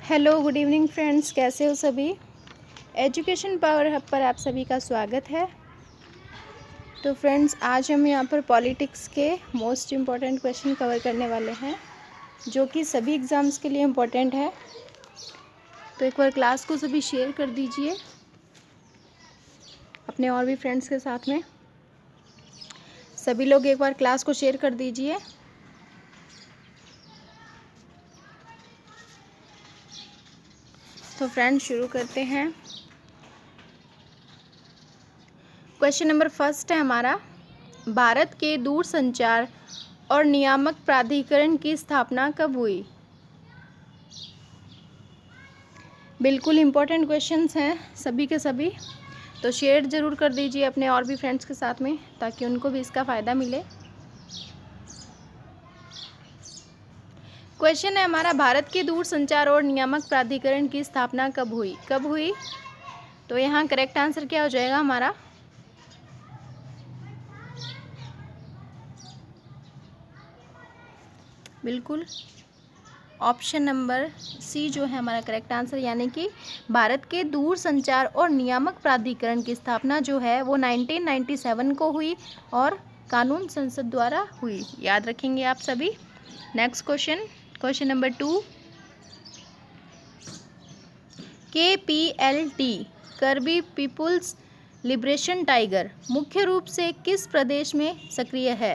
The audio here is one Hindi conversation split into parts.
हेलो गुड इवनिंग फ्रेंड्स, कैसे हो सभी। एजुकेशन पावर हब पर आप सभी का स्वागत है। तो फ्रेंड्स, आज हम यहाँ पर पॉलिटिक्स के मोस्ट इम्पॉर्टेंट क्वेश्चन कवर करने वाले हैं, जो कि सभी एग्ज़ाम्स के लिए इम्पॉर्टेंट है। तो एक बार क्लास को सभी शेयर कर दीजिए अपने और भी फ्रेंड्स के साथ में। सभी लोग एक बार क्लास को शेयर कर दीजिए। तो फ्रेंड्स, शुरू करते हैं। क्वेश्चन नंबर फर्स्ट है हमारा, भारत के दूरसंचार और नियामक प्राधिकरण की स्थापना कब हुई। बिल्कुल इम्पोर्टेंट क्वेश्चंस हैं सभी के सभी। तो शेयर ज़रूर कर दीजिए अपने और भी फ्रेंड्स के साथ में, ताकि उनको भी इसका फ़ायदा मिले। क्वेश्चन है हमारा, भारत के दूरसंचार और नियामक प्राधिकरण की स्थापना कब हुई। तो यहाँ करेक्ट आंसर क्या हो जाएगा हमारा, बिल्कुल ऑप्शन नंबर सी जो है हमारा करेक्ट आंसर, यानी कि भारत के दूरसंचार और नियामक प्राधिकरण की स्थापना जो है वो 1997 को हुई और कानून संसद द्वारा हुई। याद रखेंगे आप सभी। नेक्स्ट क्वेश्चन नंबर 2, KPLT करबी पीपुल्स लिबरेशन टाइगर मुख्य रूप से किस प्रदेश में सक्रिय है।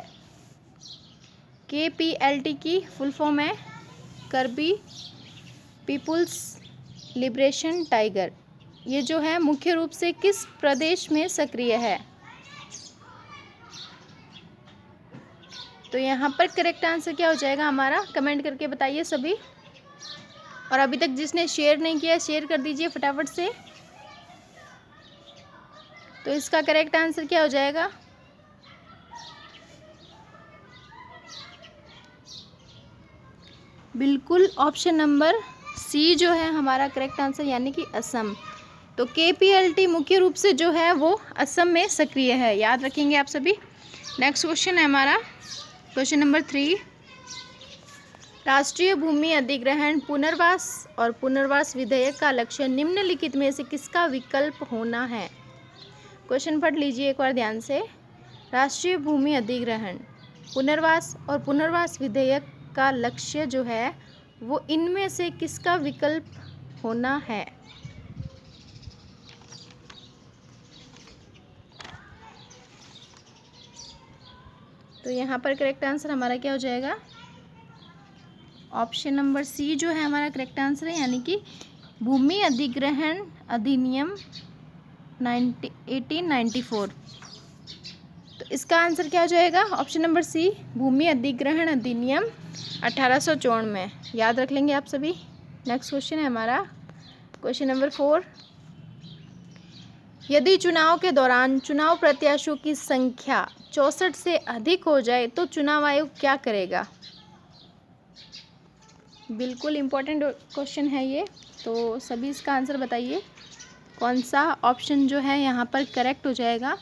KPLT की फुल फॉर्म है करबी पीपुल्स लिबरेशन टाइगर। ये जो है मुख्य रूप से किस प्रदेश में सक्रिय है। तो यहाँ पर करेक्ट आंसर क्या हो जाएगा हमारा, कमेंट करके बताइए सभी। और अभी तक जिसने शेयर नहीं किया, शेयर कर दीजिए फटाफट से। तो इसका करेक्ट आंसर क्या हो जाएगा, बिल्कुल ऑप्शन नंबर सी जो है हमारा करेक्ट आंसर, यानी कि असम। तो KPLT मुख्य रूप से जो है वो असम में सक्रिय है। याद रखेंगे आप सभी। नेक्स्ट क्वेश्चन है हमारा क्वेश्चन नंबर 3, राष्ट्रीय भूमि अधिग्रहण पुनर्वास और पुनर्वास विधेयक का लक्ष्य निम्नलिखित में से किसका विकल्प होना है। क्वेश्चन पढ़ लीजिए एक बार ध्यान से। राष्ट्रीय भूमि अधिग्रहण, पुनर्वास और पुनर्वास विधेयक का लक्ष्य जो है वो इनमें से किसका विकल्प होना है। तो यहाँ पर करेक्ट आंसर हमारा क्या हो जाएगा, ऑप्शन नंबर सी जो है हमारा करेक्ट आंसर है, यानी कि भूमि अधिग्रहण अधिनियम 1894। तो इसका आंसर क्या हो जाएगा, ऑप्शन नंबर सी, भूमि अधिग्रहण अधिनियम 1854 में। याद रख लेंगे आप सभी। नेक्स्ट क्वेश्चन है हमारा क्वेश्चन नंबर 4, यदि चुनाव के दौरान चुनाव प्रत्याशियों की संख्या 64 से अधिक हो जाए तो चुनाव आयोग क्या करेगा। बिल्कुल इम्पोर्टेंट क्वेश्चन है ये। तो सभी इसका आंसर बताइए, कौन सा ऑप्शन जो है यहाँ पर करेक्ट हो जाएगा।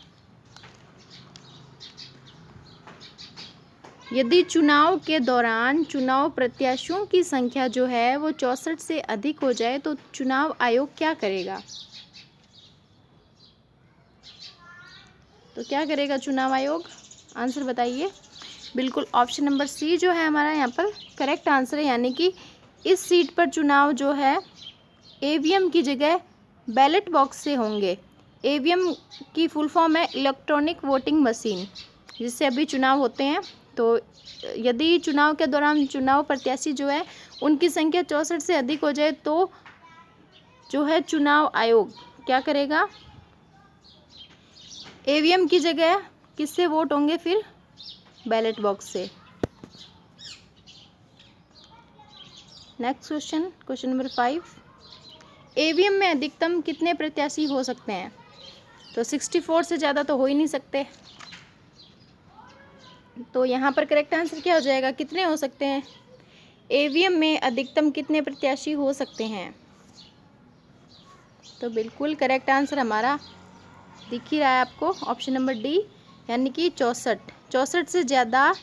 यदि चुनाव के दौरान चुनाव प्रत्याशियों की संख्या जो है वो 64 से अधिक हो जाए तो चुनाव आयोग क्या करेगा। तो क्या करेगा चुनाव आयोग, आंसर बताइए। बिल्कुल ऑप्शन नंबर सी जो है हमारा यहाँ पर करेक्ट आंसर है, यानी कि इस सीट पर चुनाव जो है EVM की जगह बैलेट बॉक्स से होंगे। EVM की फुल फॉर्म है इलेक्ट्रॉनिक वोटिंग मशीन, जिससे अभी चुनाव होते हैं। तो यदि चुनाव के दौरान चुनाव प्रत्याशी जो है उनकी संख्या 64 से अधिक हो जाए तो जो है चुनाव आयोग क्या करेगा, EVM की जगह किससे वोट होंगे, फिर बैलेट बॉक्स से। नेक्स्ट क्वेश्चन नंबर 5, EVM में अधिकतम कितने प्रत्याशी हो सकते हैं। तो 64 से ज़्यादा तो हो ही नहीं सकते। तो यहाँ पर करेक्ट आंसर क्या हो जाएगा, कितने हो सकते हैं, EVM में अधिकतम कितने प्रत्याशी हो सकते हैं। तो बिल्कुल करेक्ट आंसर हमारा दिख ही रहा है आपको, ऑप्शन नंबर डी, यानी कि 64 से ज़्यादा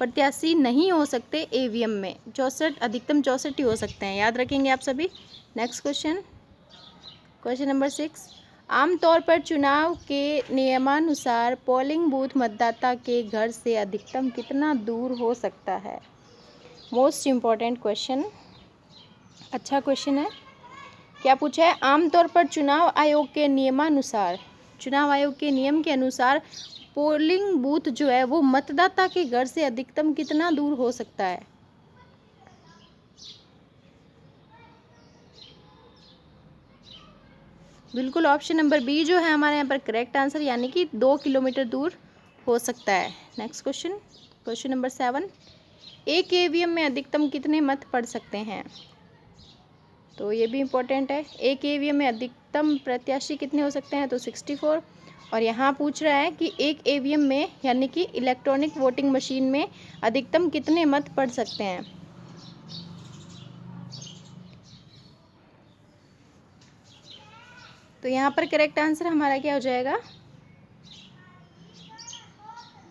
प्रत्याशी नहीं हो सकते ईवीएम में। 64, अधिकतम 64 ही हो सकते हैं, याद रखेंगे आप सभी। नेक्स्ट क्वेश्चन, क्वेश्चन नंबर 6, आमतौर पर चुनाव के नियमानुसार पोलिंग बूथ मतदाता के घर से अधिकतम कितना दूर हो सकता है। मोस्ट इम्पॉर्टेंट क्वेश्चन, अच्छा क्वेश्चन है। क्या पूछा है, आमतौर पर चुनाव आयोग के नियमानुसार, चुनाव आयोग के नियम के अनुसार पोलिंग बूथ जो है वो मतदाता के घर से अधिकतम कितना दूर हो सकता है। बिल्कुल ऑप्शन नंबर बी जो है हमारे यहाँ पर करेक्ट आंसर, यानी कि 2 किलोमीटर दूर हो सकता है। नेक्स्ट क्वेश्चन, क्वेश्चन नंबर 7, एक ईवीएम में अधिकतम कितने मत पड़ सकते हैं। तो ये भी इम्पोर्टेंट है, एक ईवीएम में अधिकतम प्रत्याशी कितने हो सकते हैं, तो 64। और यहाँ पूछ रहा है कि एक ईवीएम में यानी कि इलेक्ट्रॉनिक वोटिंग मशीन में अधिकतम कितने मत पड़ सकते हैं। तो यहाँ पर करेक्ट आंसर हमारा क्या हो जाएगा,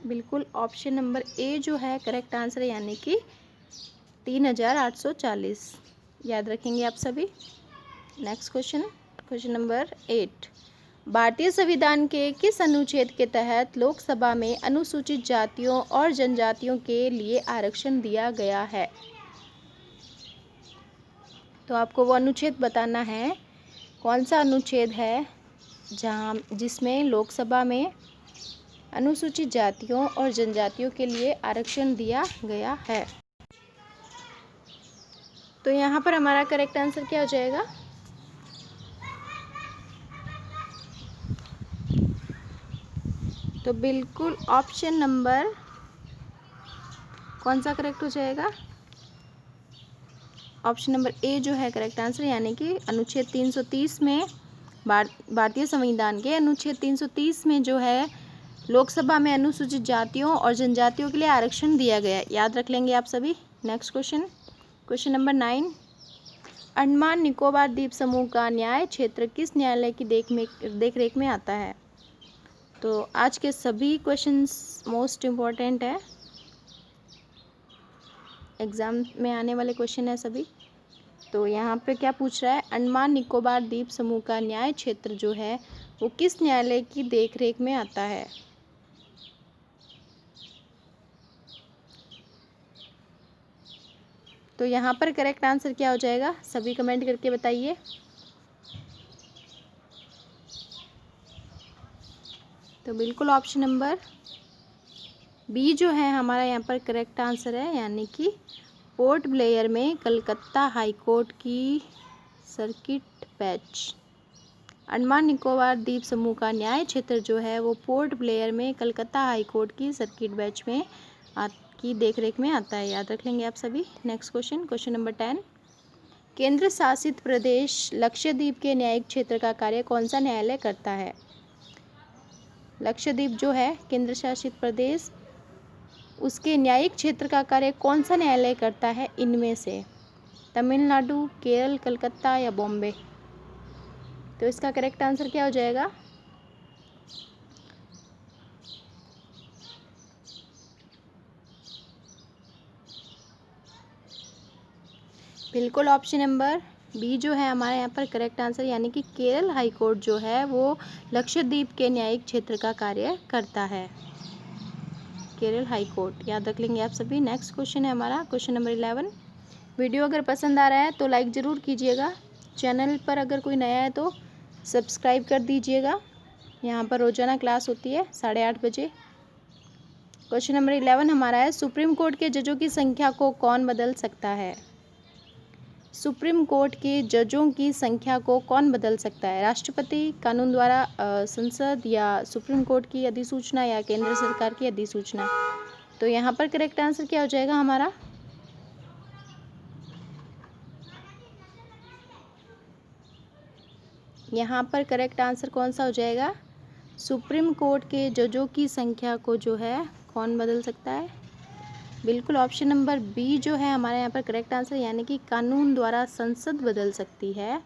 बिल्कुल ऑप्शन नंबर ए जो है करेक्ट आंसर है, यानी कि 3840, याद रखेंगे आप सभी। नेक्स्ट क्वेश्चन, क्वेश्चन नंबर 8, भारतीय संविधान के किस अनुच्छेद के तहत लोकसभा में अनुसूचित जातियों और जनजातियों के लिए आरक्षण दिया गया है। तो आपको वो अनुच्छेद बताना है, कौन सा अनुच्छेद है जिसमें लोकसभा में अनुसूचित जातियों और जनजातियों के लिए आरक्षण दिया गया है। तो यहाँ पर हमारा करेक्ट आंसर क्या हो जाएगा, तो बिल्कुल ऑप्शन नंबर कौन सा करेक्ट हो जाएगा, ऑप्शन नंबर ए जो है करेक्ट आंसर, यानी कि अनुच्छेद 330 में भारतीय संविधान के अनुच्छेद 330 में जो है लोकसभा में अनुसूचित जातियों और जनजातियों के लिए आरक्षण दिया गया है, याद रख लेंगे आप सभी। Next question, question number 9, Andaman Nicobar द्वीप समूह का न्याय क्षेत्र किस न्यायालय की देखरेख में आता है। तो आज के सभी क्वेश्चंस मोस्ट इम्पॉर्टेंट है, एग्ज़ाम में आने वाले क्वेश्चन है सभी। तो यहाँ पे क्या पूछ रहा है, अंडमान निकोबार द्वीप समूह का न्याय क्षेत्र जो है वो किस न्यायालय की देखरेख में आता है। तो यहाँ पर करेक्ट आंसर क्या हो जाएगा, सभी कमेंट करके बताइए। तो बिल्कुल ऑप्शन नंबर बी जो है हमारा यहाँ पर करेक्ट आंसर है, यानी कि पोर्ट ब्लेयर में कलकत्ता हाई कोर्ट की सर्किट बेंच। अंडमान निकोबार द्वीप समूह का न्याय क्षेत्र जो है वो पोर्ट ब्लेयर में कलकत्ता हाई कोर्ट की सर्किट बेंच में की देखरेख में आता है, याद रख लेंगे आप सभी। नेक्स्ट क्वेश्चन, क्वेश्चन नंबर 10, केंद्र शासित प्रदेश लक्षद्वीप के न्यायिक क्षेत्र का कार्य कौन सा न्यायालय करता है। लक्षद्वीप जो है केंद्र शासित प्रदेश, उसके न्यायिक क्षेत्र का कार्य कौन सा न्यायालय करता है इनमें से, तमिलनाडु, केरल, कलकत्ता या बॉम्बे। तो इसका करेक्ट आंसर क्या हो जाएगा, बिल्कुल ऑप्शन नंबर बी जो है हमारे यहाँ पर करेक्ट आंसर, यानी कि केरल हाई कोर्ट जो है वो लक्षद्वीप के न्यायिक क्षेत्र का कार्य करता है, केरल हाई कोर्ट, याद रख लेंगे आप सभी। नेक्स्ट क्वेश्चन है हमारा क्वेश्चन नंबर 11, वीडियो अगर पसंद आ रहा है तो लाइक ज़रूर कीजिएगा, चैनल पर अगर कोई नया है तो सब्सक्राइब कर दीजिएगा। यहाँ पर रोजाना क्लास होती है 8:30 बजे। क्वेश्चन नंबर 11 हमारा है, सुप्रीम कोर्ट के जजों की संख्या को कौन बदल सकता है। सुप्रीम कोर्ट के जजों की संख्या को कौन बदल सकता है, राष्ट्रपति, कानून द्वारा, संसद या सुप्रीम कोर्ट की अधिसूचना या केंद्र सरकार की अधिसूचना। तो यहाँ पर करेक्ट आंसर क्या हो जाएगा हमारा, यहाँ पर करेक्ट आंसर कौन सा हो जाएगा, सुप्रीम कोर्ट के जजों की संख्या को जो है कौन बदल सकता है, बिल्कुल ऑप्शन नंबर बी जो है हमारे यहाँ पर करेक्ट आंसर, यानी कि कानून द्वारा संसद बदल सकती है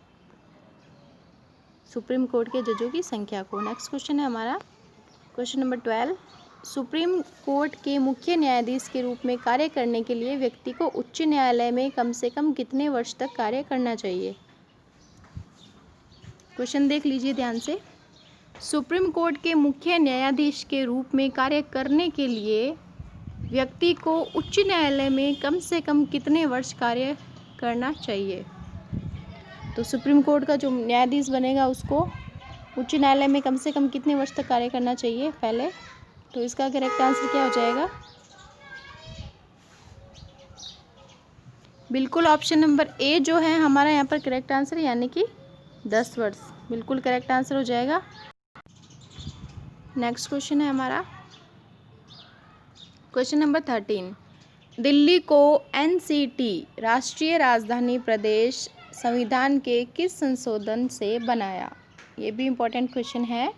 सुप्रीम कोर्ट के जजों की संख्या को। नेक्स्ट क्वेश्चन है हमारा क्वेश्चन नंबर 12, सुप्रीम कोर्ट के मुख्य न्यायाधीश के रूप में कार्य करने के लिए व्यक्ति को उच्च न्यायालय में कम से कम कितने वर्ष तक कार्य करना चाहिए? क्वेश्चन देख लीजिए ध्यान से। सुप्रीम कोर्ट के मुख्य न्यायाधीश के रूप में कार्य करने के लिए व्यक्ति को उच्च न्यायालय में कम से कम कितने वर्ष कार्य करना चाहिए? तो सुप्रीम कोर्ट का जो न्यायाधीश बनेगा उसको उच्च न्यायालय में कम से कम कितने वर्ष तक कार्य करना चाहिए पहले? तो इसका करेक्ट आंसर क्या हो जाएगा? बिल्कुल ऑप्शन नंबर ए जो है हमारा यहाँ पर करेक्ट आंसर, यानी कि 10 वर्ष बिल्कुल करेक्ट आंसर हो जाएगा। नेक्स्ट क्वेश्चन है हमारा क्वेश्चन नंबर 13। दिल्ली को एनसीटी राष्ट्रीय राजधानी प्रदेश संविधान के किस संशोधन से बनाया? ये भी इम्पोर्टेंट क्वेश्चन है।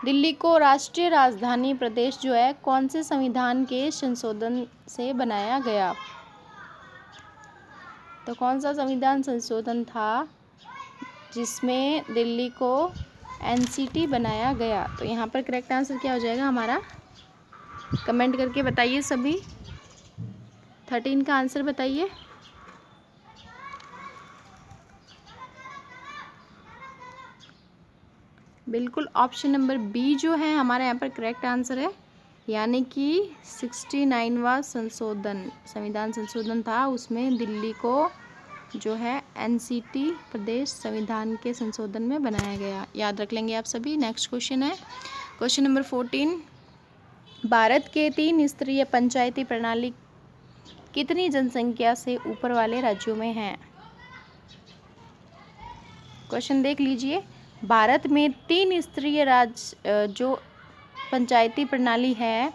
दिल्ली को राष्ट्रीय राजधानी प्रदेश जो है कौन से संविधान के संशोधन से बनाया गया? तो कौन सा संविधान संशोधन था जिसमें दिल्ली को एनसीटी बनाया गया? तो यहाँ पर करेक्ट आंसर क्या हो जाएगा हमारा? कमेंट करके बताइए सभी। 13 का आंसर बताइए। बिल्कुल ऑप्शन नंबर बी जो है हमारा यहाँ पर करेक्ट आंसर है, यानी कि 69वां संविधान संशोधन था, उसमें दिल्ली को जो है एनसीटी प्रदेश संविधान के संशोधन में बनाया गया। याद रख लेंगे आप सभी। नेक्स्ट क्वेश्चन है क्वेश्चन नंबर 14। भारत के 3 स्तरीय पंचायती प्रणाली कितनी जनसंख्या से ऊपर वाले राज्यों में है? क्वेश्चन देख लीजिए। भारत में 3 स्तरीय जो पंचायती प्रणाली है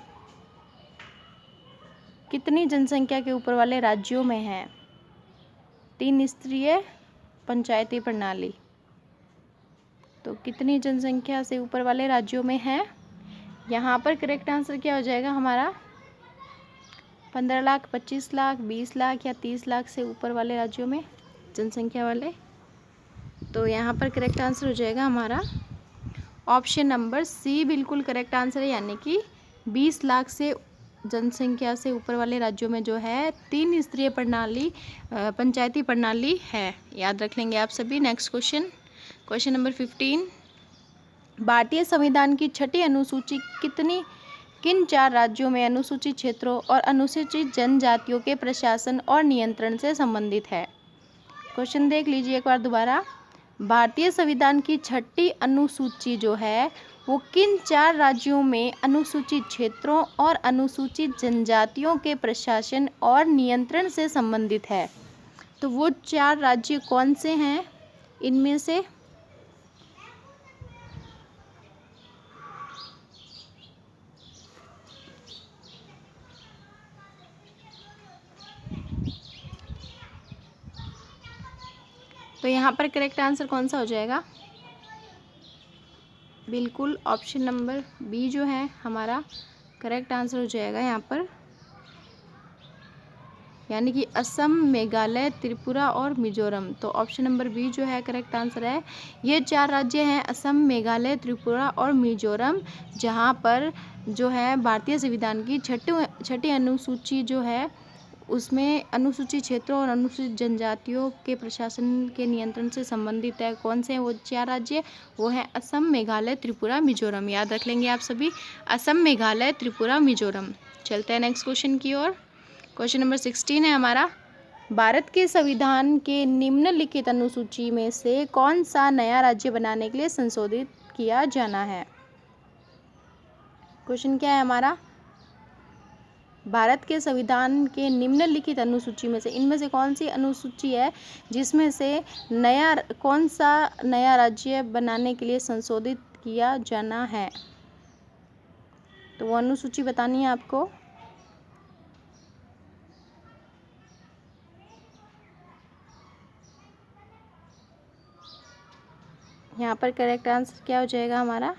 कितनी जनसंख्या के ऊपर वाले राज्यों में है? 3 स्तरीय पंचायती प्रणाली तो कितनी जनसंख्या से ऊपर वाले राज्यों में है? यहाँ पर करेक्ट आंसर क्या हो जाएगा हमारा? 15 लाख, 25 लाख, 20 लाख या 30 लाख से ऊपर वाले राज्यों में जनसंख्या वाले। तो यहाँ पर करेक्ट आंसर हो जाएगा हमारा ऑप्शन नंबर सी बिल्कुल करेक्ट आंसर है, यानी कि 20 लाख से जनसंख्या से ऊपर वाले राज्यों में जो है 3 स्तरीय प्रणाली पंचायती प्रणाली है। याद रख लेंगे आप सभी। Next question number 15। भारतीय संविधान की 6ठी अनुसूची किन 4 राज्यों में अनुसूचित क्षेत्रों और अनुसूचित जनजातियों के प्रशासन और नियंत्रण से संबंधित है? क्वेश्चन देख लीजिए एक बार दोबारा। भारतीय संविधान की 6ठी अनुसूची जो है वो किन 4 राज्यों में अनुसूचित क्षेत्रों और अनुसूचित जनजातियों के प्रशासन और नियंत्रण से संबंधित है? तो वो 4 राज्य कौन से हैं इनमें से? तो यहाँ पर करेक्ट आंसर कौन सा हो जाएगा? बिल्कुल ऑप्शन नंबर बी जो है हमारा करेक्ट आंसर हो जाएगा यहाँ पर, यानी कि असम, मेघालय, त्रिपुरा और मिजोरम। तो ऑप्शन नंबर बी जो है करेक्ट आंसर है। ये 4 राज्य हैं असम, मेघालय, त्रिपुरा और मिजोरम, जहाँ पर जो है भारतीय संविधान की 6ठी अनुसूची जो है उसमें अनुसूचित क्षेत्रों और अनुसूचित जनजातियों के प्रशासन के नियंत्रण से संबंधित है। कौन से हैं वो 4 राज्य? वो है असम, मेघालय, त्रिपुरा, मिजोरम। याद रख लेंगे आप सभी, असम, मेघालय, त्रिपुरा, मिजोरम। चलते हैं नेक्स्ट क्वेश्चन की ओर। क्वेश्चन नंबर 16 है हमारा। भारत के संविधान के निम्नलिखित अनुसूची में से कौन सा नया राज्य बनाने के लिए संशोधित किया जाना है? क्वेश्चन क्या है हमारा? भारत के संविधान के निम्नलिखित अनुसूची में से इनमें से कौन सी अनुसूची है जिसमें से कौन सा नया राज्य बनाने के लिए संशोधित किया जाना है? तो वो अनुसूची बतानी है आपको। यहाँ पर करेक्ट आंसर क्या हो जाएगा हमारा?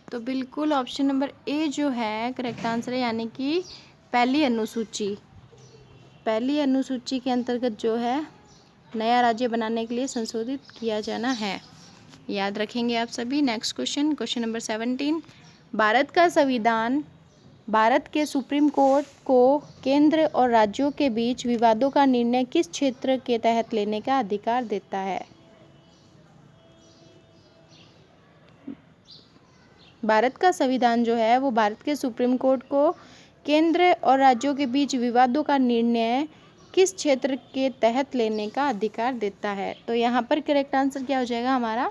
तो बिल्कुल ऑप्शन नंबर ए जो है करेक्ट आंसर है, यानी कि पहली अनुसूची के अंतर्गत जो है नया राज्य बनाने के लिए संशोधित किया जाना है। याद रखेंगे आप सभी। Next question, question number 17। Bharat का संविधान भारत के सुप्रीम कोर्ट को केंद्र और राज्यों के बीच विवादों का निर्णय किस क्षेत्र के तहत लेने का अधिकार देता है? भारत का संविधान जो है वो भारत के सुप्रीम कोर्ट को केंद्र और राज्यों के बीच विवादों का निर्णय किस क्षेत्र के तहत लेने का अधिकार देता है? तो यहाँ पर करेक्ट आंसर क्या हो जाएगा हमारा?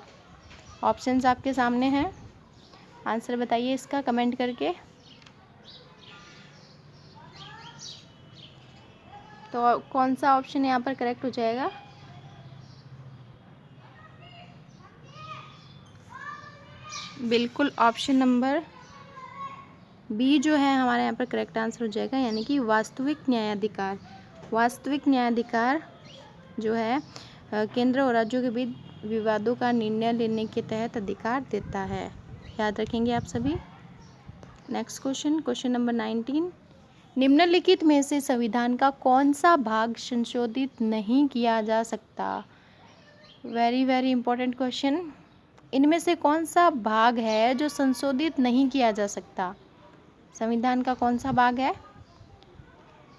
ऑप्शंस आपके सामने हैं, आंसर बताइए इसका कमेंट करके। तो कौन सा ऑप्शन यहाँ पर करेक्ट हो जाएगा? बिल्कुल ऑप्शन नंबर बी जो है हमारे यहाँ पर करेक्ट आंसर हो जाएगा, यानी कि वास्तविक न्यायाधिकार। वास्तविक न्यायाधिकार जो है केंद्र और राज्यों के बीच विवादों का निर्णय लेने के तहत अधिकार देता है। याद रखेंगे आप सभी। Next question, question number 19। निम्नलिखित में से संविधान का कौन सा भाग संशोधित नहीं किया जा सकता? Very very important question. इनमें से कौन सा भाग है जो संशोधित नहीं किया जा सकता? संविधान का कौन सा भाग है?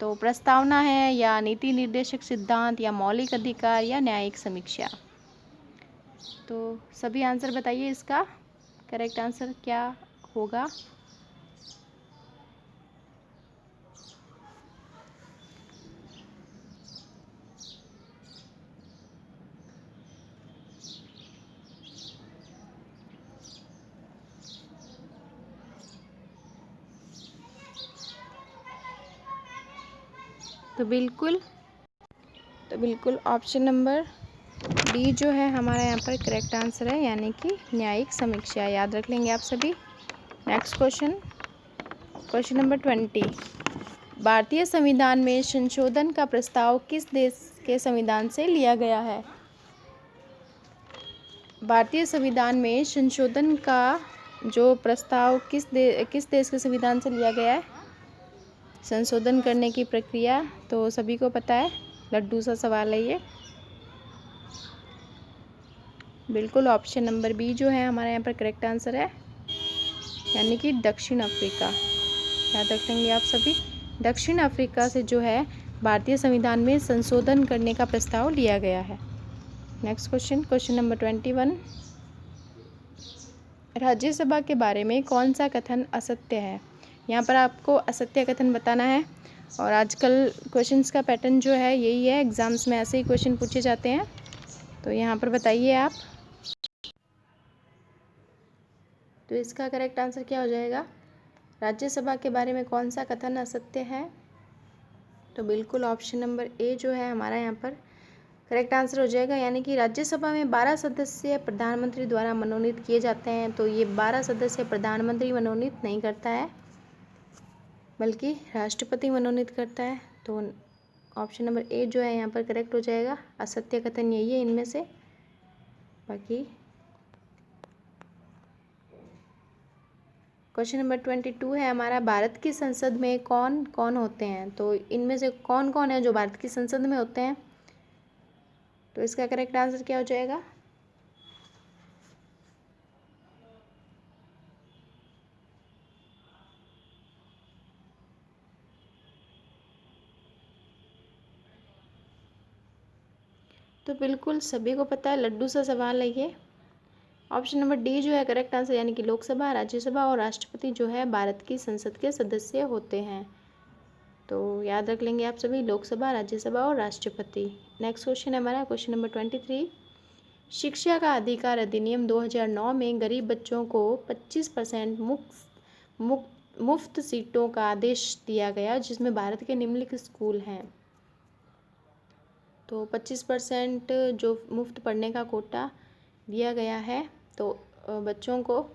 तो प्रस्तावना है, या नीति निर्देशक सिद्धांत, या मौलिक अधिकार, या न्यायिक समीक्षा। तो सभी आंसर बताइए, इसका करेक्ट आंसर क्या होगा? तो बिल्कुल ऑप्शन नंबर डी जो है हमारा यहाँ पर करेक्ट आंसर है, यानी कि न्यायिक समीक्षा। याद रख लेंगे आप सभी। Next question, question number 20। भारतीय संविधान में संशोधन का प्रस्ताव किस देश के संविधान से लिया गया है? भारतीय संविधान में संशोधन का जो प्रस्ताव किस देश के संविधान से लिया गया है? संशोधन करने की प्रक्रिया तो सभी को पता है, लड्डू सा सवाल है ये। बिल्कुल ऑप्शन नंबर बी जो है हमारे यहाँ पर करेक्ट आंसर है, यानी कि दक्षिण अफ्रीका। याद रखेंगे आप सभी। दक्षिण अफ्रीका से जो है भारतीय संविधान में संशोधन करने का प्रस्ताव लिया गया है। Next question, question number 21। Rajya Sabha के बारे में कौन सा कथन असत्य है? यहाँ पर आपको असत्य कथन बताना है। और आजकल क्वेश्चंस का पैटर्न जो है यही है, एग्जाम्स में ऐसे ही क्वेश्चन पूछे जाते हैं। तो यहाँ पर बताइए आप। तो इसका करेक्ट आंसर क्या हो जाएगा? राज्यसभा के बारे में कौन सा कथन असत्य है? तो बिल्कुल ऑप्शन नंबर ए जो है हमारा यहाँ पर करेक्ट आंसर हो जाएगा, यानी कि राज्यसभा में 12 सदस्य प्रधानमंत्री द्वारा मनोनीत किए जाते हैं। तो ये 12 सदस्य प्रधानमंत्री मनोनीत नहीं करता है, बल्कि राष्ट्रपति मनोनीत करता है। तो ऑप्शन नंबर ए जो है यहाँ पर करेक्ट हो जाएगा। असत्य कथन यही है इनमें से। बाकी क्वेश्चन नंबर 22 है हमारा, भारत की संसद में कौन कौन होते हैं? तो इनमें से कौन कौन है जो भारत की संसद में होते हैं? तो इसका करेक्ट आंसर क्या हो जाएगा? तो बिल्कुल सभी को पता है, लड्डू सा सवाल है ये। ऑप्शन नंबर डी जो है करेक्ट आंसर, यानी कि लोकसभा, राज्यसभा और राष्ट्रपति जो है भारत की संसद के सदस्य होते हैं। तो याद रख लेंगे आप सभी, लोकसभा, राज्यसभा और राष्ट्रपति। नेक्स्ट क्वेश्चन है हमारा क्वेश्चन नंबर 23। शिक्षा का अधिकार अधिनियम 2009 में गरीब बच्चों को 25% मुफ्त सीटों का आदेश दिया गया, जिसमें भारत के निम्नलिखित स्कूल हैं। तो 25% जो मुफ्त पढ़ने का कोटा दिया गया है, तो बच्चों को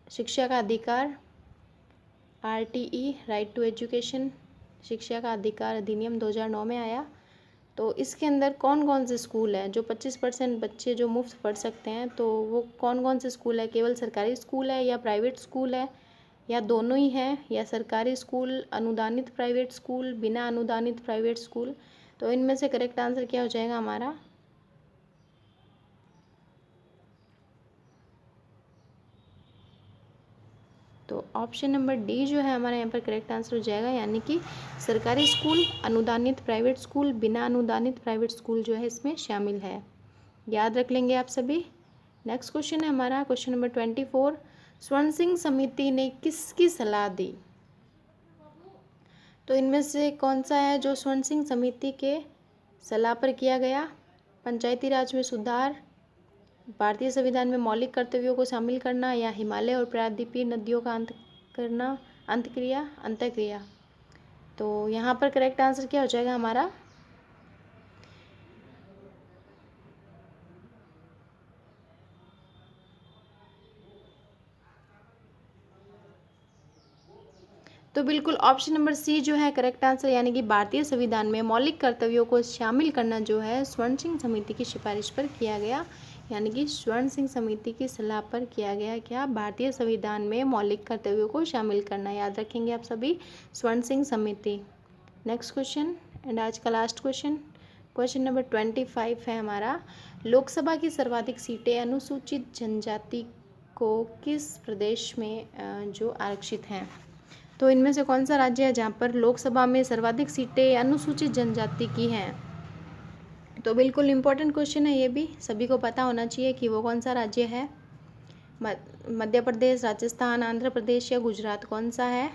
शिक्षा का अधिकार, RTE राइट टू एजुकेशन, शिक्षा का अधिकार अधिनियम 2009 में आया। तो इसके अंदर कौन कौन से स्कूल हैं जो 25% बच्चे जो मुफ्त पढ़ सकते हैं? तो वो कौन कौन से स्कूल है? केवल सरकारी स्कूल है, या प्राइवेट स्कूल है, या दोनों ही हैं, या सरकारी स्कूल, अनुदानित प्राइवेट स्कूल, बिना अनुदानित प्राइवेट स्कूल? तो इनमें से करेक्ट आंसर क्या हो जाएगा हमारा? तो ऑप्शन नंबर डी जो है हमारा यहाँ पर करेक्ट आंसर हो जाएगा, यानी कि सरकारी स्कूल, अनुदानित प्राइवेट स्कूल, बिना अनुदानित प्राइवेट स्कूल जो है इसमें शामिल है। याद रख लेंगे आप सभी। नेक्स्ट क्वेश्चन है हमारा क्वेश्चन नंबर 24। स्वर्ण सिंह समिति ने किसकी सलाह दी? तो इनमें से कौन सा है जो स्वर्ण सिंह समिति के सलाह पर किया गया? पंचायती राज में सुधार, भारतीय संविधान में मौलिक कर्तव्यों को शामिल करना, या हिमालय और प्रायद्वीपीय नदियों का अंतक्रिया। तो यहाँ पर करेक्ट आंसर क्या हो जाएगा हमारा? तो बिल्कुल ऑप्शन नंबर सी जो है करेक्ट आंसर, यानी कि भारतीय संविधान में मौलिक कर्तव्यों को शामिल करना जो है स्वर्ण सिंह समिति की सिफारिश पर किया गया, यानी कि स्वर्ण सिंह समिति की सलाह पर किया गया क्या? भारतीय संविधान में मौलिक कर्तव्यों को शामिल करना। याद रखेंगे आप सभी, स्वर्ण सिंह समिति। नेक्स्ट क्वेश्चन एंड आज का लास्ट क्वेश्चन, क्वेश्चन नंबर 25 है हमारा। लोकसभा की सर्वाधिक सीटें अनुसूचित जनजाति को किस प्रदेश में जो आरक्षित हैं? तो इनमें से कौन सा राज्य है जहाँ पर लोकसभा में सर्वाधिक सीटें अनुसूचित जनजाति की हैं? तो बिल्कुल इम्पोर्टेंट क्वेश्चन है, ये भी सभी को पता होना चाहिए कि वो कौन सा राज्य है। मध्य प्रदेश, राजस्थान, आंध्र प्रदेश या गुजरात, कौन सा है?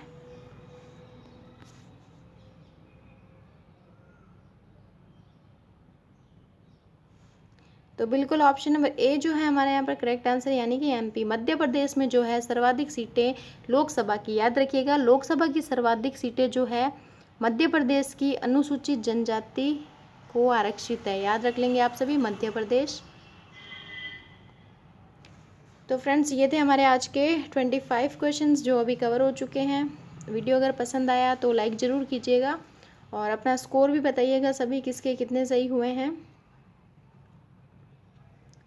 तो बिल्कुल ऑप्शन नंबर ए जो है हमारे यहाँ पर करेक्ट आंसर, यानी कि एमपी। मध्य प्रदेश में जो है सर्वाधिक सीटें लोकसभा की, याद रखिएगा, लोकसभा की सर्वाधिक सीटें जो है मध्य प्रदेश की अनुसूचित जनजाति को आरक्षित है। याद रख लेंगे आप सभी, मध्य प्रदेश। तो फ्रेंड्स ये थे हमारे आज के 25 क्वेश्चंस जो अभी कवर हो चुके हैं। वीडियो अगर पसंद आया तो लाइक ज़रूर कीजिएगा और अपना स्कोर भी बताइएगा सभी किसके कितने सही हुए हैं।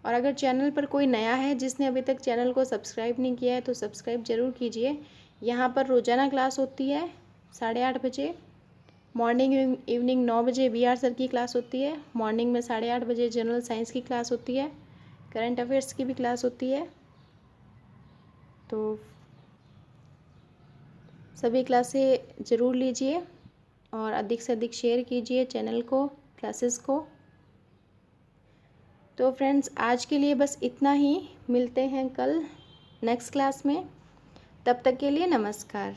और अगर चैनल पर कोई नया है जिसने अभी तक चैनल को सब्सक्राइब नहीं किया है तो सब्सक्राइब ज़रूर कीजिए। यहाँ पर रोज़ाना क्लास होती है 8:30 बजे, मॉर्निंग इवनिंग 9 बजे BR सर की क्लास होती है, मॉर्निंग में 8:30 बजे जनरल साइंस की क्लास होती है, करंट अफेयर्स की भी क्लास होती है। तो सभी क्लासें ज़रूर लीजिए और अधिक से अधिक शेयर कीजिए चैनल को, क्लासेस को। तो फ्रेंड्स आज के लिए बस इतना ही, मिलते हैं कल नेक्स्ट क्लास में। तब तक के लिए नमस्कार।